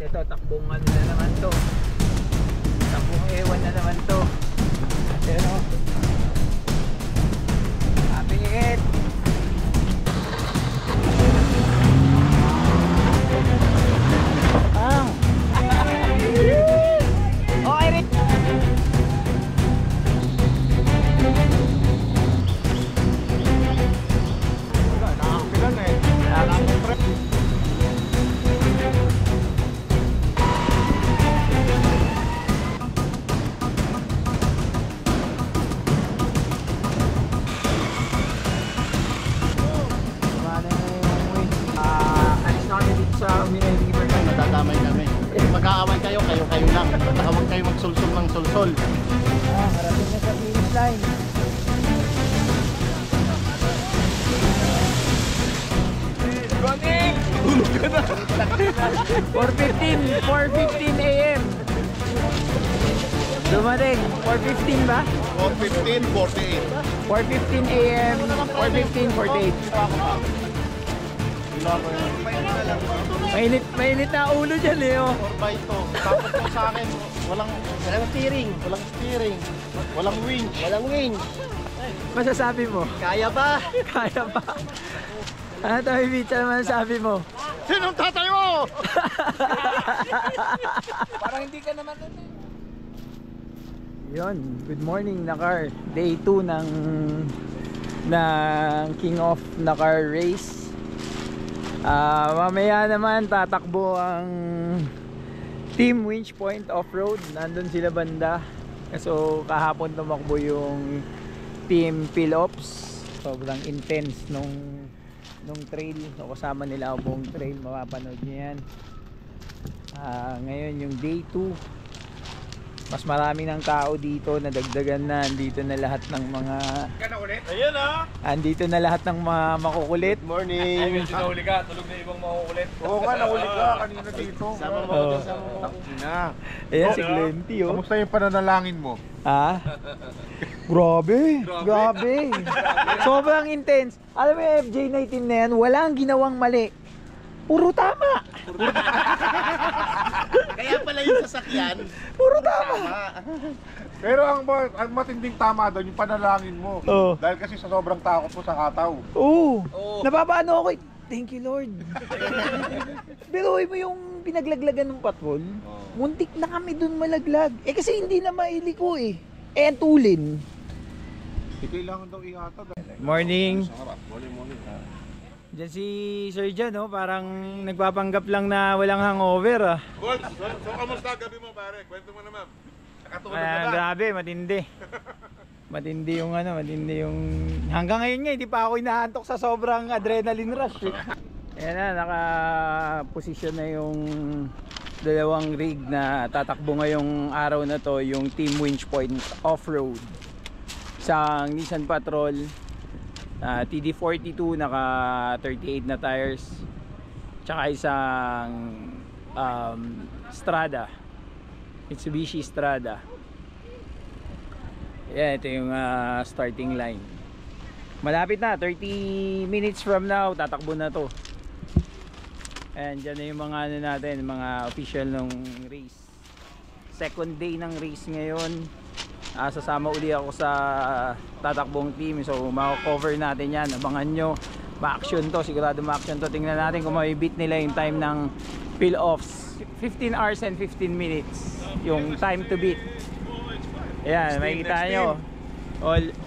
Ito, takbong ano na naman to. Takbong ewan na naman to. Ayan o. Kapit! Oh, Eric! Nakakapilan eh. Alis na kami dito sa Minay River na. Matatamay kami. Mag-aaway kayo, kayo lang. Baka huwag kayo magsulsul ng sulsul. Marating na sa finish line. Running! Tulog ka na! 4:15 AM. Dumating, 4:15 ba? 4:15, 48. 4:15 AM, 4:15, 48. Mainit na ulo dyan, Leo. 4x2. Tapos po sa akin, walang steering. Walang winch. Masasabi mo? Kaya ba? Kaya ba? Ano tayo, Mitch? Ano masasabi mo? Sinong tatay mo? Parang hindi ka naman yun, good morning Nakar. Day 2 ng King of Nakar race. Mamaya naman tatakbo ang Team Winch Point Off-Road. Nandun sila banda. So kahapon tumakbo yung Team Philops. Sobrang intense nung trail. So kasama nila ang buong trail. Mapapanood nyo yan. Ngayon yung day 2. Mas marami ng tao dito, nadagdagan na. Andito na lahat ng mga Ayan ah! andito na lahat ng mga makukulit. Morning! Medyo nahuli ka, tulog na ibang makukulit. Oo nga, nahuli ka kanina dito. Sama mo Oo. dyan, sama mo. Ayan si Glenty oh. Kamusta yung pananalangin mo? Ha? Grabe. Sobrang intense. Alam mo yung FJ19 na yan, walang ginawang mali. Puro tama. Kaya pala yung sasakyan. Puro tama. Pero ang matinding tama doon, yung panalangin mo. Oo. Dahil kasi sa sobrang takot mo sa kataw. Oo. Napapaano ako eh. Thank you Lord. Pero mo yung pinaglaglagan ng patrol, muntik na kami dun malaglag. Eh kasi hindi na mailiko eh. Eh ang tulin. Kailangan daw ihatag. Morning. Morning. Diyan si Sir Jan, no? Parang nagpapanggap lang na walang hangover ah. So kamusta gabi mo pare? Kwento mo naman. Nakatulog ka ba? Grabe, matindi. Matindi yung hanggang ngayon nga hindi pa ako inaantok sa sobrang adrenaline rush. Ayan na, naka-position na yung dalawang rig na tatakbo ngayong araw na to, yung Team Winch Point Off-Road. Isang Nissan Patrol TD42 naka 38 na tires, tsaka isang Strada, Mitsubishi Strada. Yan, ito yung starting line. Malapit na, 30 minutes from now tatakbo na to. Ayan, dyan na yung mga ano natin, mga official ng race. Second day ng race ngayon. Sasama uli ako sa tatakbong team. So mako-cover natin yan. Abangan nyo, ma-action to, sigurado ma-action to. Tingnan natin kung may-beat nila yung time ng fill-offs. 15 hours and 15 minutes yung time to beat. Ayan, makikita nyo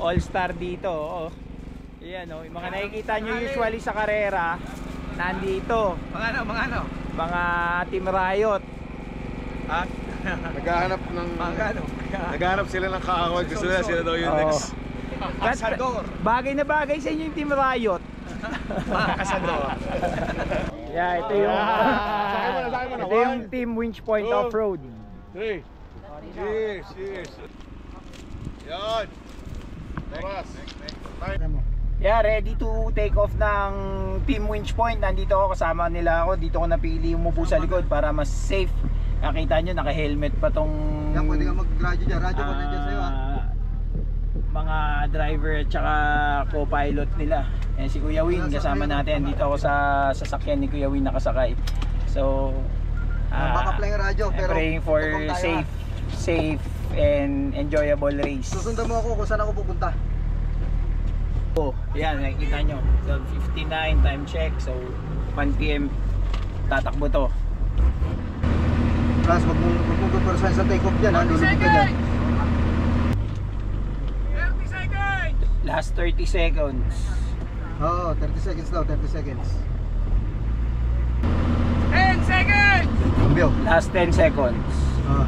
all-star dito. Oh. Ayan, oh. Yung mga nakikita nyo usually sa karera nandito. Mga Team Riot. Naghahanap sila ng kaaway. Gusto nila sila daw yung next. Kasador. Bagay na bagay sa inyo yung Team Riot. Mga kasador. Yeah, ito yung Team Winch Point Off-Road. Cheers. Yan. Next. Yeah, ready to take off ng Team Winch Point. Nandito ako, kasama nila ako. Dito ko napili umupo sa likod para mas safe. Nakita nyo, naka-helmet pa tong Pwede ka mag-radyo dyan. Radyo ko na dyan sa'yo ha. mga driver at saka co-pilot nila. Yan si Kuya Win, kasama natin. Dito ako sa sasakyan ni Kuya Win nakasakay. So, radyo. Pero praying for tutong tayo, safe and enjoyable race. Susundan mo ako kung saan ako pupunta. Oh, yan, nakikita nyo. 12:59 time check. So, 1 PM tatakbo to. Plus, wag mong pagparasan sa take off dyan ha. Lulubog ka dyan. Last 30 seconds. Oo, 30 seconds daw, 30 seconds. 10 seconds! Cambio. Last 10 seconds. Oo.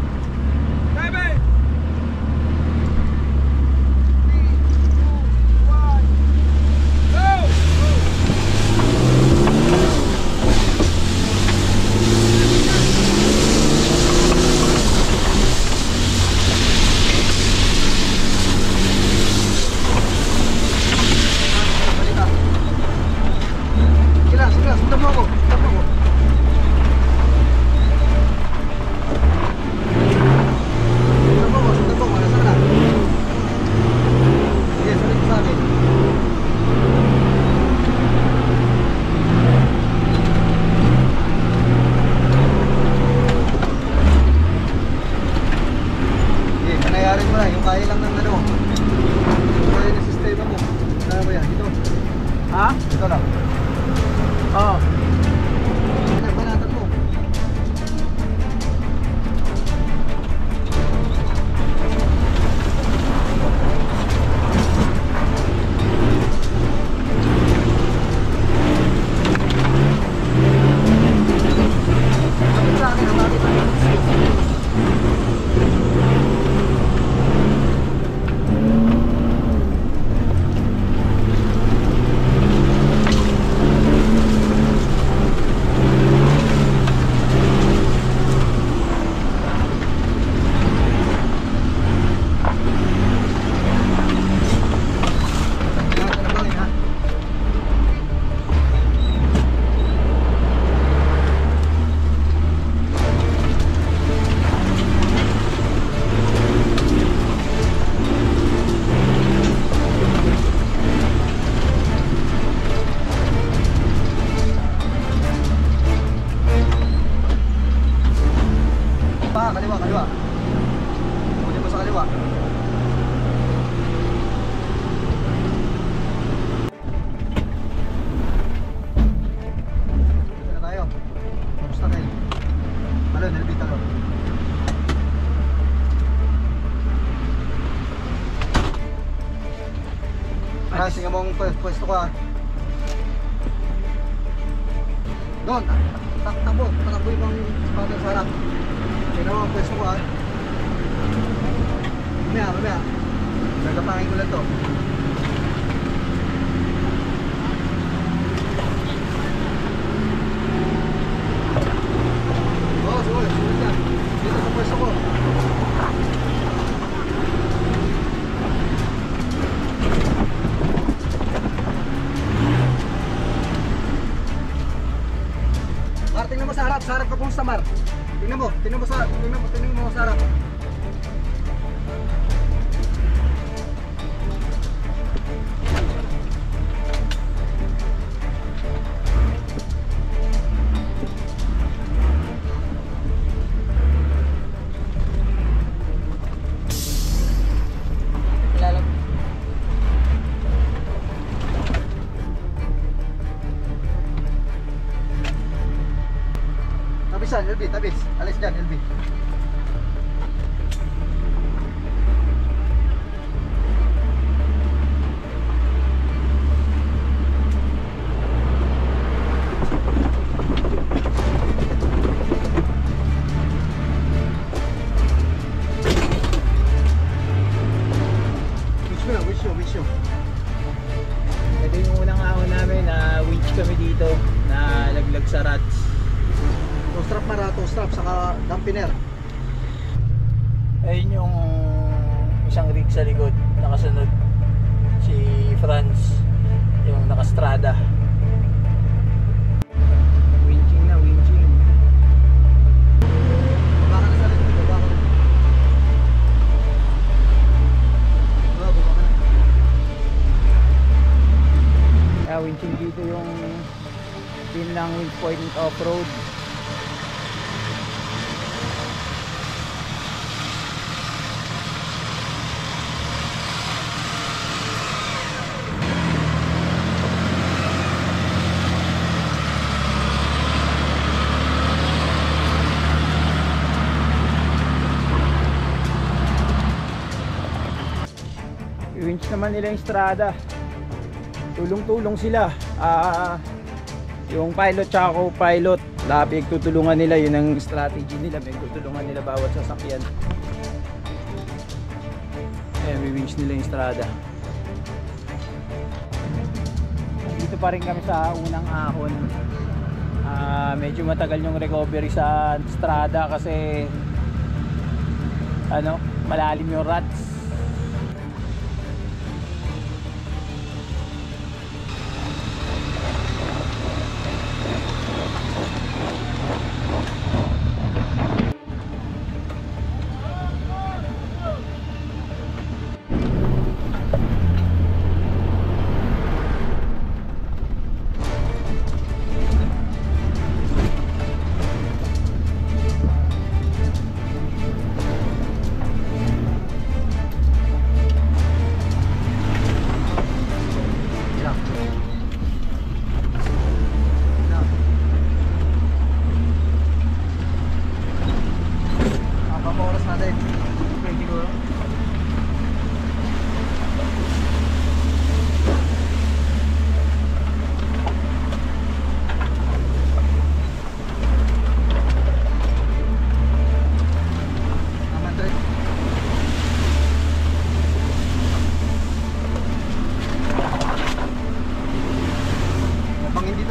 7! Sige, sundan mo ako. Sundan mo ako. Sundan mo ako. Nasaan ka na? Sige, sundan mo sa akin. Sige, panayarin mo na. Yung kaya lang ng ano. Yung kaya ng sistema mo. Ano ba yan? Ito. Ha? Ito lang. Oh. Banatan mo. Kapit sa akin, bakit ba? Kaliwa. Kunin mo sa kaliwa. Dito na tayo. Tapos na kayo. Talon, LB talon. Tingnan mo ang pwesto ko ah. Doon, takbo yung mga spotting sa harap. Tingnan mo ang pwesto ko ah. Mamaya. Nagapangin ko lang to. Oo, sulit yan. Dito sa pwesto ko. Mar, tingnan mo sa harap ka pong sa Mar. Tingnan mo sa harap. Tabisan, LB, tabis. Alis dyan, LB. Wish you. Ito yung unang ahon namin na winch kami dito na laglag sa rods. Strap marato, strap, saka dampener. Ayun yung isang rig sa likod, nakasunod si Franz, yung nakastrada. Winching. Baka na sa likod, baka na. Baka na. Winching dito yung pin ng Winch Point Off-Road. winch naman nila yung strada. Tulong-tulong sila. Yung pilot tsaka co-pilot, tutulungan nila, yun ang strategy nila, tutulungan nila bawat sasakyan. Ayan, winch nila yung strada. Dito pa rin kami sa unang ahon. Medyo matagal yung recovery sa strada kasi malalim yung ruts.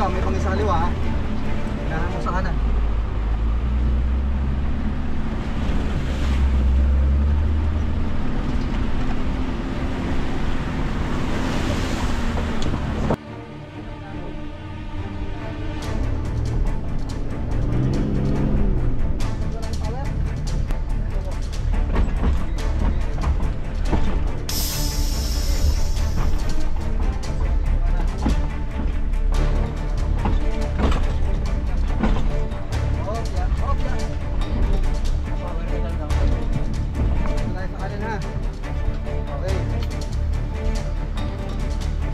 May pang isa kaliwa ha. Kailangan mo sa kanan.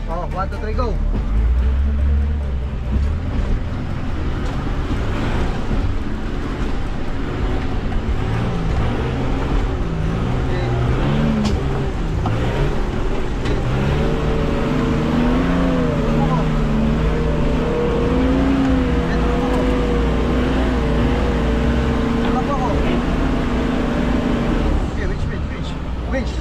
Oh, 1, 2, 3, go! Winch!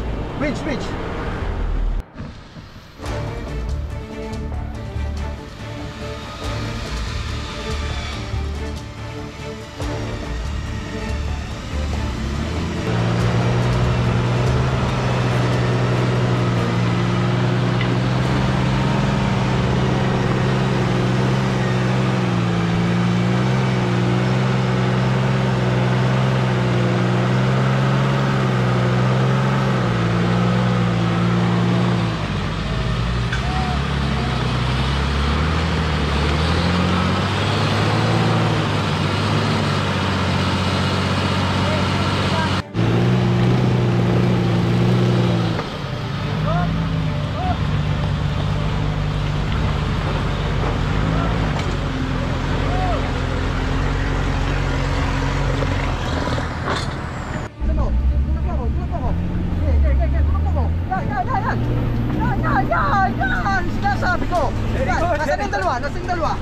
Yan! Sinasabi ko! Nasaan yung dalawa? Nasaan yung dalawa?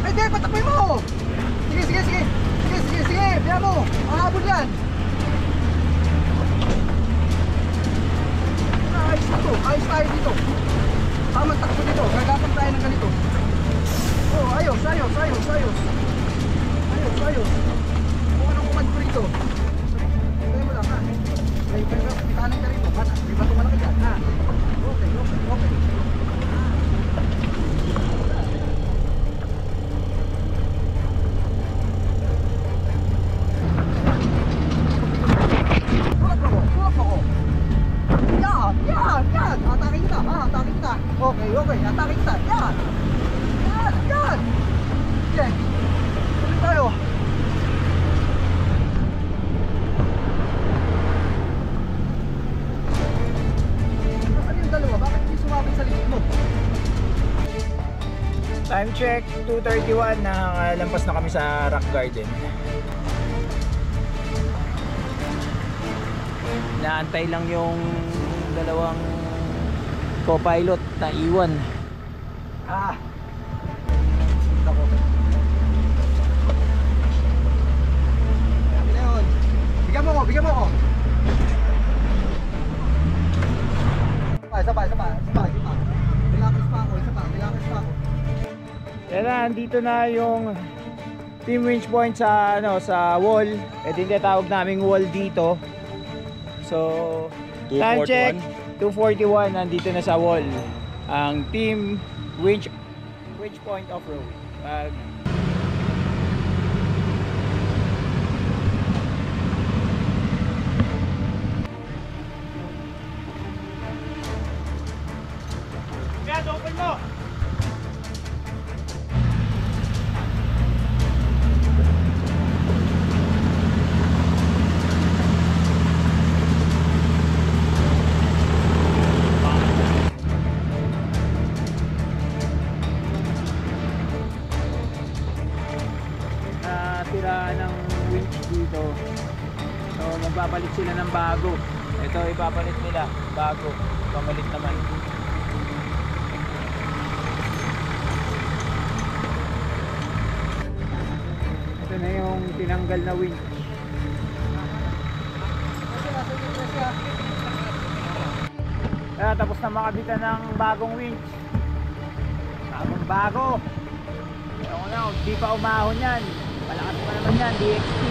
Ay di, patakboy mo! Sige! Biya mo! Mahabol yan! Ayos tayo dito! Tamang takbo dito! Gagapang tayo ng ganito! Oh, ayos! Kung anong kumad ko rito? Tayo mo lang ha! May kanan ka rito! May bato malaki dyan ha! Okay. Tulak ako. Yan. Atake kita. Okay. Atake kita. Yan. Okay. Tuloy tayo. Nasaan yung dalawa? Bakit hindi sumabit sa likod mo? Time check, 2:31, nakalampas na kami sa Rock Garden. Naantay lang yung dalawang co-pilot na iwan. Ako. Sabi na yun. Bigyan mo ko. Isa pa. Relax pa ako. Yan na, andito na yung team winch point sa sa wall. Ito yung tawag naming wall dito. So, time check 2:41, nandito na sa wall ang team winch point off-road. Kaya open mo. Tira ng winch dito. So magpapalit sila ng bago. Ito ipapalit nila bago. Pamalit naman. Ito na yung tinanggal na winch. Tapos na makabitan ng bagong winch. Bago. Ewan ko na, di pa umahon yan. Malakas pa naman yan, DXT.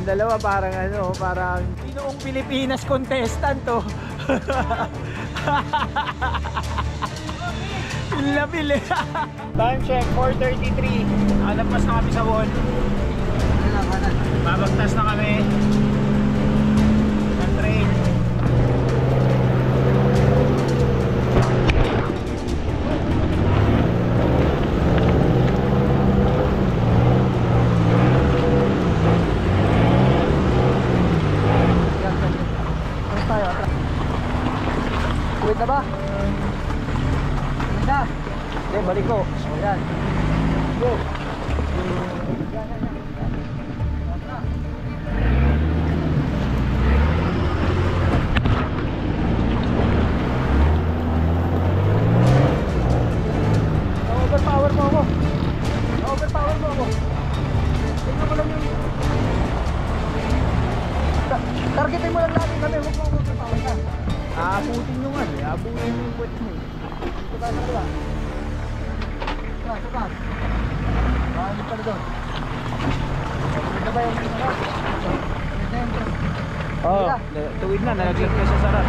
Dalawa parang Pinoong Pilipinas contestant to. Pil. Time check 4:33. Nakalampas na kami sa wall. Babagtas na kami ng train. Wait na ba? Na. Okay, balik ko. Ayan. Go. Overpower mo ako. Tingnan mo lang yung... Targetin mo lang natin kami. Huwag mo overpower ka. Aabutin nyo nga eh. Aabutin yung puwet mo eh. Ito tayo na ba? Sukat. Bakit pa na doon? Ito ba yung sukat? Oo, tuwid na. Nalaglag na sa sarap.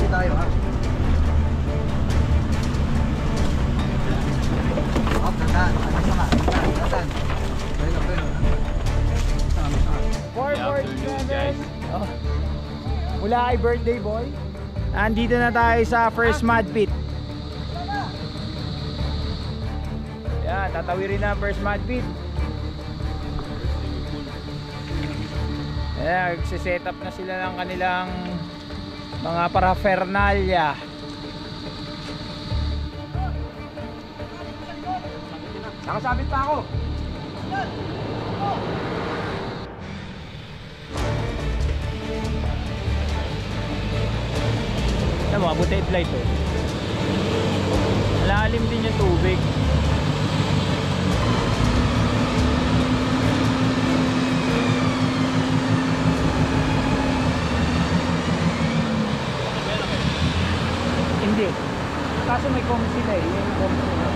tayo ha. Up, dandan. Alis na nga. Dandan. hi birthday boy. Andito na tayo sa first mud pit. Yan, tatawirin na first mud pit. Ayan, nagsiset up na sila ng kanilang mga paraphernalia. Nakasabit pa ako. Alam mo, buti headlight oh. Malalim din yung tubig. Hindi. Kaso may comms sila eh. Yung comms sila.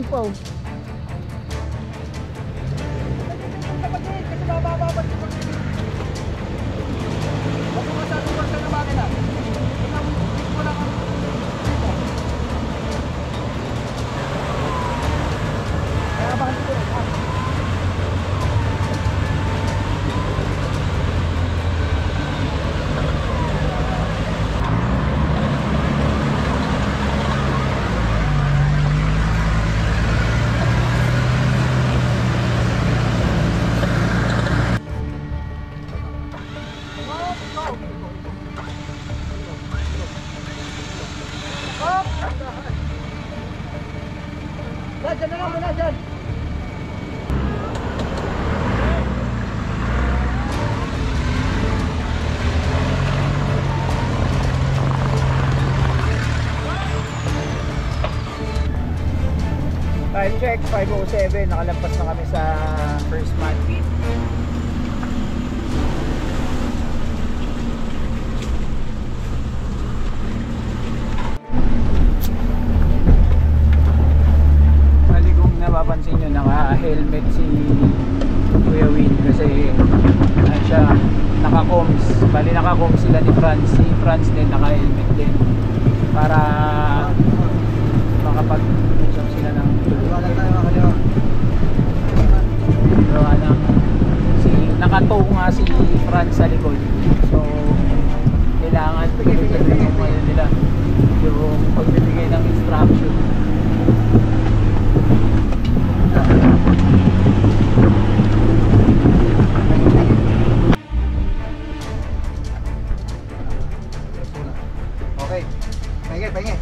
Po. Kasi bababa dito. Huwag mo masyadong basta na bagay na. Wala kang dito. Kaya ba dito? Dyan na lang muna dyan. Time check 5:07. Nakalampas na kami sa first mud pit. Napapansin nyo, naka-helmet si Kuya Win kasi siya naka-coms. Bali naka-coms sila ni Franz. Si Franz din naka-helmet din para makapag-usap sila ng Wala tayo makaliwa. gawa ng naka-tow nga si Franz sa likod. So kailangan pagkakita yung ano nila, yung pagbibigay ng instruction. Okay. Pahingi.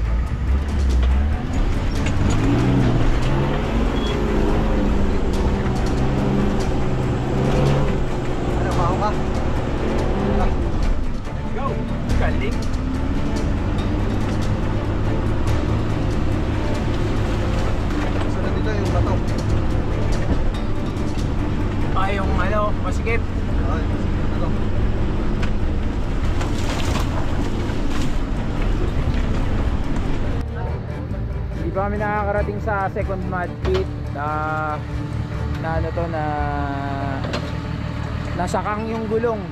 Ano, baho ka? Go! Galing! Sunod dito yung bato. Yung ano, masikip. Okay, bato. Hindi pa kami nakakarating sa second mud pit na ano to na nasakang yung gulong,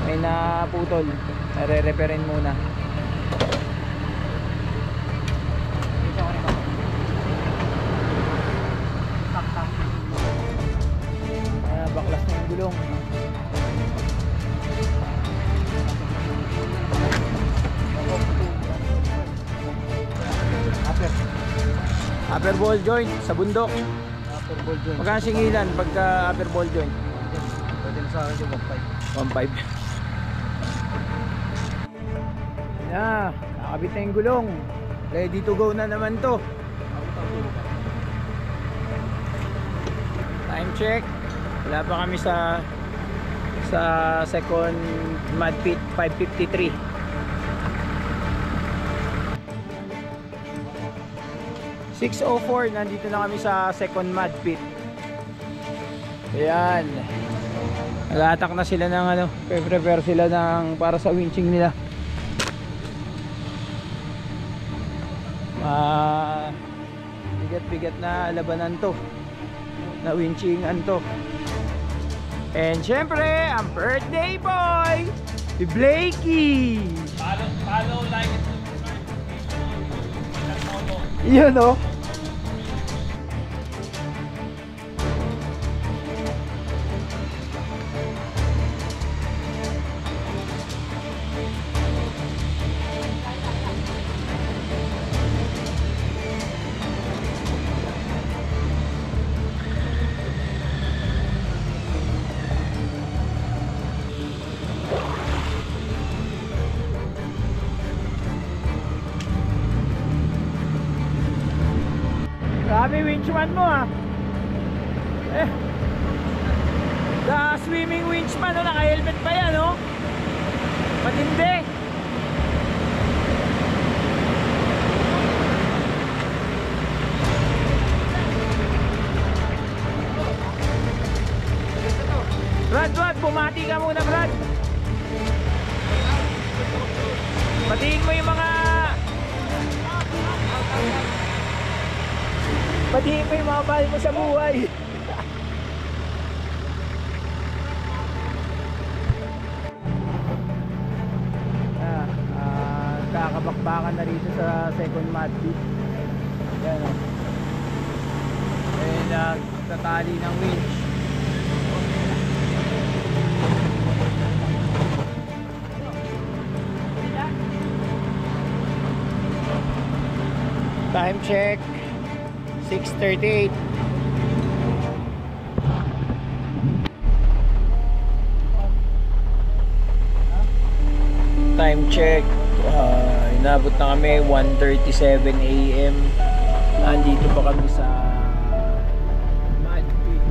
may naputol, nare-reparin muna. Baklas na yung gulong. Upper ball joint sa bundok. Upper ball joint. Magkano singilan pagka upper ball joint? Pwede na sa akin yung 1.5. Yeah, nakabit na yung gulong. Ready to go na naman to. Time check. Wala pa kami sa second mud pit, 5:53. 6:04, nandito na kami sa second mud pit. Ayan. Nag-attack na sila ng ano, prepare sila ng para sa winching nila. Bigat-bigat na labanan to, na winchingan to. And syempre, ang birthday boy, si Blakey. Follow, like, and subscribe. Yun o. Grabe winchman mo ah. The swimming winchman, no? Naka-helmet pa yan, no? Matindi. Brad, bumati ka muna, Brad. Batiin mo yung mga... Batiin mo yung mga mahal mo sa buhay. Kakabakbakan na rito sa second mud pit. Ayan o. And nagtatali ng winch. Time check 6:38. Time check, inabot na kami 1:37 AM. Nandito pa kami sa mud pit.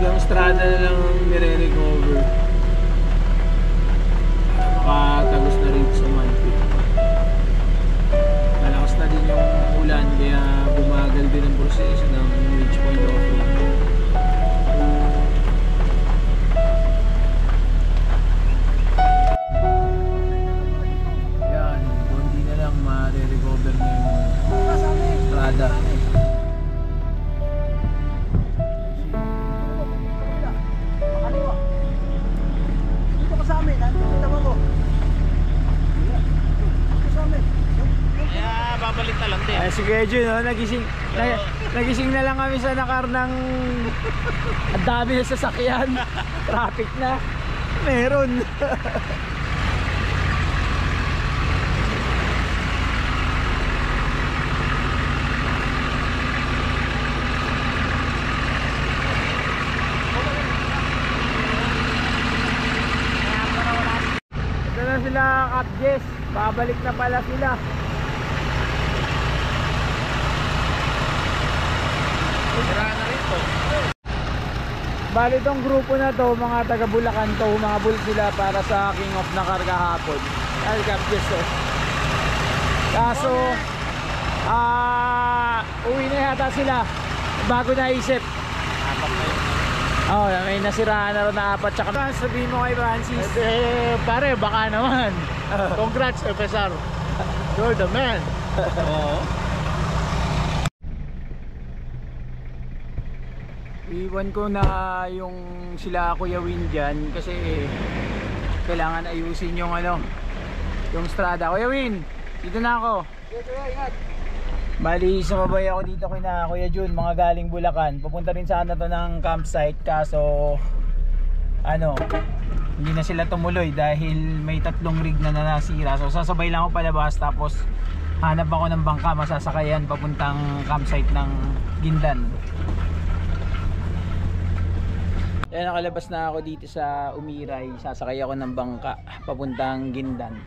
Yung strada na lang nire-recover. Makatagos na rin sa mud pit. Malakas na din yung ulan, kaya bumagal din ang proseso ng winch point offload. Yan, kundi na lang ma-recover na yung strada. Dito ka sa amin, nakita mo ko. Dito sa amin. Babalik na lang din. Ay, si Kuya Jun, no? Nagising na lang kami sa Nakarnang. Ang dami na sasakyan. Traffic na. Meron. Ito na sila, Kapjes. Babalik na pala sila. Bali itong grupo na to, mga taga Bulacan to, humabol sila para sa king of na karga hapon. Ay, Kapjes to. Kaso, uwi na yata sila. Bago naisip. Oh, may nasiraan na rin na 4. Tsaka sabihin mo kay Francis. Pare, baka naman. Congrats, FSR. You're the man. Oo. Iwan ko na yung sila Kuya Win dyan kasi kailangan ayusin yung ano, yung strada. Kuya Win, dito na ako. Ingat. Bali, sumabay ako dito kina Kuya Jun, mga galing Bulacan. Pupunta rin sana to ng campsite, kaso ano, hindi na sila tumuloy dahil may 3 rig na nasira. So sasabay lang ako palabas, tapos hanap ako ng bangka masasakayan papuntang campsite ng Guindan. Yan, nakalabas na ako dito sa Umiray. Sasakay ako ng bangka papuntang Guindan.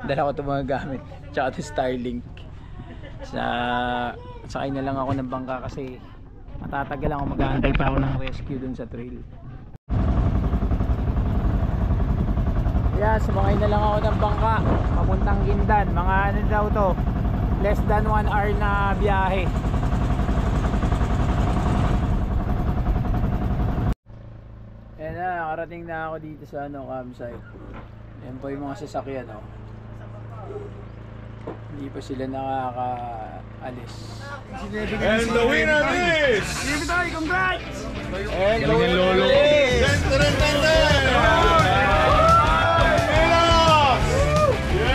Dala ko ito mga gamit, tsaka ito Starlink. Sakay na lang ako ng bangka kasi matatagal ako, mag-aantay pa ako ng rescue dun sa trail. Yeah, sumakay na lang ako ng bangka papuntang Guindan. Mga ano daw to, Less than 1 hour na biyahe. Ayan na, nakarating na ako dito sa campsite. Ayan po yung mga sasakyan, oh. Hindi pa sila nakakaalis. And the winner is... Sige tayo, congrats! And the winner is...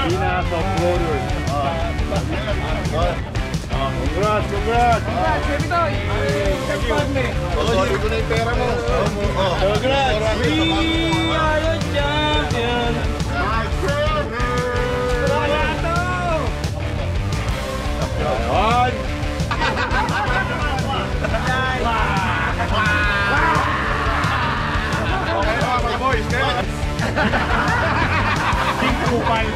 Pinas of Warriors. Congrats, congrats! Congrats, sige tayo! Sorry ko na yung pera mo. Congrats! We are the champions! On! Okay, mga boys, guys. Kupal.